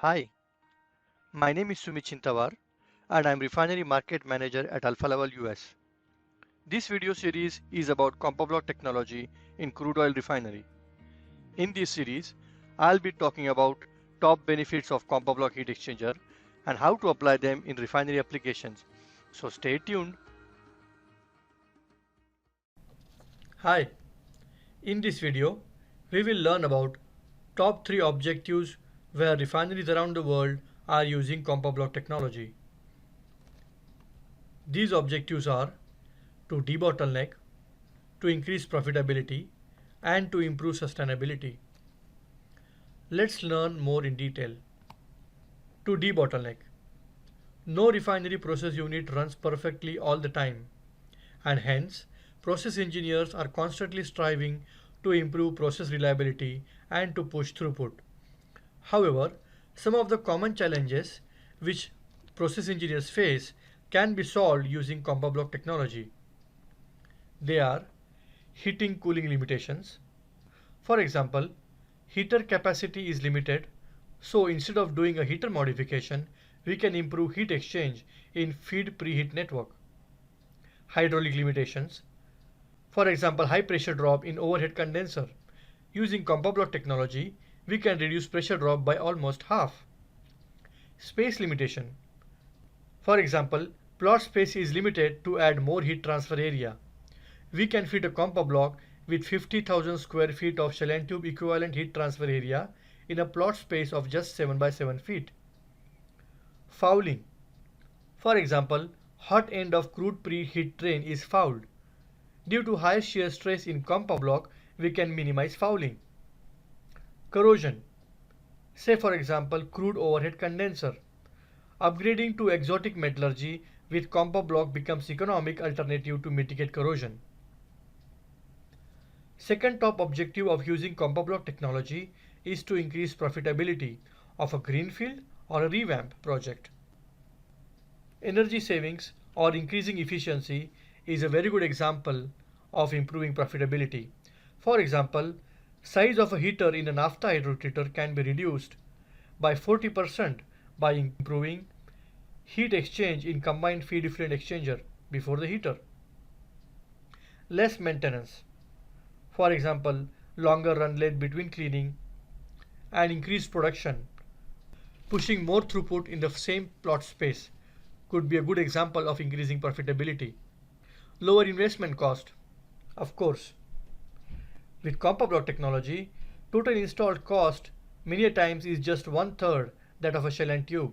Hi, my name is Sumit Chintawar and I'm Refinery Market Manager at Alpha Level US. This video series is about CompaBlock technology in crude oil refinery. In this series, I'll be talking about top benefits of CompaBlock heat exchanger and how to apply them in refinery applications. So stay tuned. Hi, in this video, we will learn about top 3 objectives where refineries around the world are using CompaBlock technology. These objectives are to debottleneck, to increase profitability, and to improve sustainability. Let's learn more in detail. To debottleneck. No refinery process unit runs perfectly all the time, and hence, process engineers are constantly striving to improve process reliability and to push throughput. However, some of the common challenges which process engineers face can be solved using CompaBlock technology. They are heating cooling limitations. For example, heater capacity is limited, so instead of doing a heater modification, we can improve heat exchange in feed preheat network. Hydraulic limitations. For example, high pressure drop in overhead condenser. Using CompaBlock technology, we can reduce pressure drop by almost half. Space limitation. For example, plot space is limited to add more heat transfer area. We can fit a CompaBlock with 50,000 square feet of shell and tube equivalent heat transfer area in a plot space of just 7 by 7 feet. Fouling. For example, hot end of crude preheat train is fouled. Due to high shear stress in CompaBlock, we can minimize fouling. Corrosion. Say for example, crude overhead condenser. Upgrading to exotic metallurgy with CompaBlock becomes economic alternative to mitigate corrosion. Second top objective of using CompaBlock technology is to increase profitability of a greenfield or a revamp project. Energy savings or increasing efficiency is a very good example of improving profitability. For example, size of a heater in a naphtha hydrotreater can be reduced by 40% by improving heat exchange in combined feed effluent exchanger before the heater. Less maintenance. For example, longer run length between cleaning and increased production. Pushing more throughput in the same plot space could be a good example of increasing profitability. Lower investment cost. Of course, with CompaBlock technology, total installed cost many a times is just one third that of a shell and tube.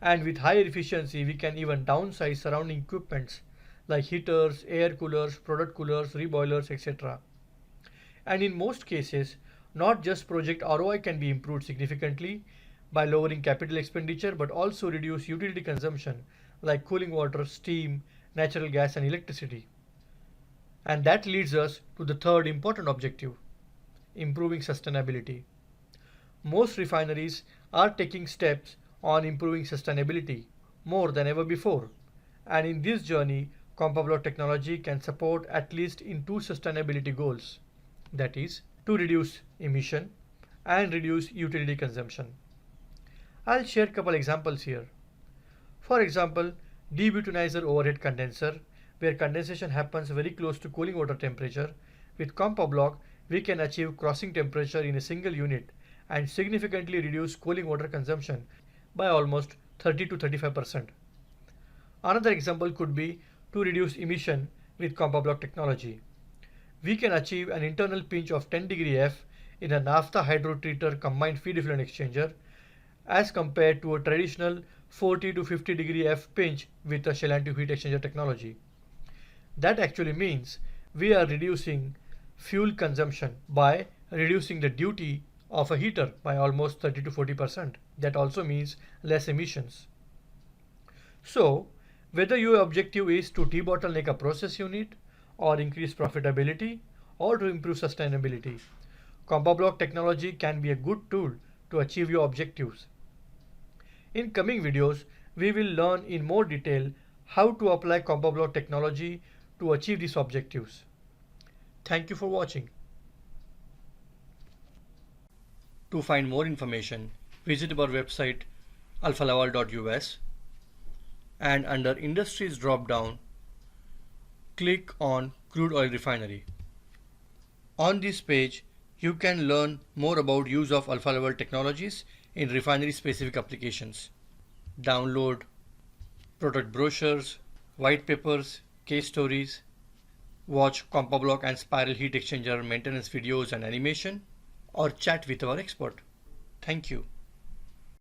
And with higher efficiency, we can even downsize surrounding equipments like heaters, air coolers, product coolers, reboilers, etc. And in most cases, not just project ROI can be improved significantly by lowering capital expenditure, but also reduce utility consumption like cooling water, steam, natural gas, and electricity. And that leads us to the third important objective, improving sustainability. Most refineries are taking steps on improving sustainability more than ever before. And in this journey, CompaBlock technology can support at least in two sustainability goals. That is, to reduce emission and reduce utility consumption. I'll share a couple examples here. For example, debutanizer overhead condenser, where condensation happens very close to cooling water temperature. With CompaBlock, we can achieve crossing temperature in a single unit and significantly reduce cooling water consumption by almost 30 to 35%. Another example could be to reduce emission with CompaBlock technology. We can achieve an internal pinch of 10 degree F in a naphtha hydrotreater combined feed effluent exchanger as compared to a traditional 40 to 50 degree F pinch with a shell and tube heat exchanger technology. That actually means we are reducing fuel consumption by reducing the duty of a heater by almost 30 to 40%. That also means less emissions. So, whether your objective is to debottleneck a process unit or increase profitability or to improve sustainability, CompaBlock technology can be a good tool to achieve your objectives. In coming videos, we will learn in more detail how to apply CompaBlock technology to achieve these objectives. Thank you for watching. To find more information, visit our website alfalaval.us and under Industries drop-down, click on Crude Oil Refinery. On this page, you can learn more about use of Alfa Laval technologies in refinery-specific applications. Download product brochures, white papers, case stories, watch CompaBlock and Spiral Heat Exchanger maintenance videos and animation, or chat with our expert. Thank you.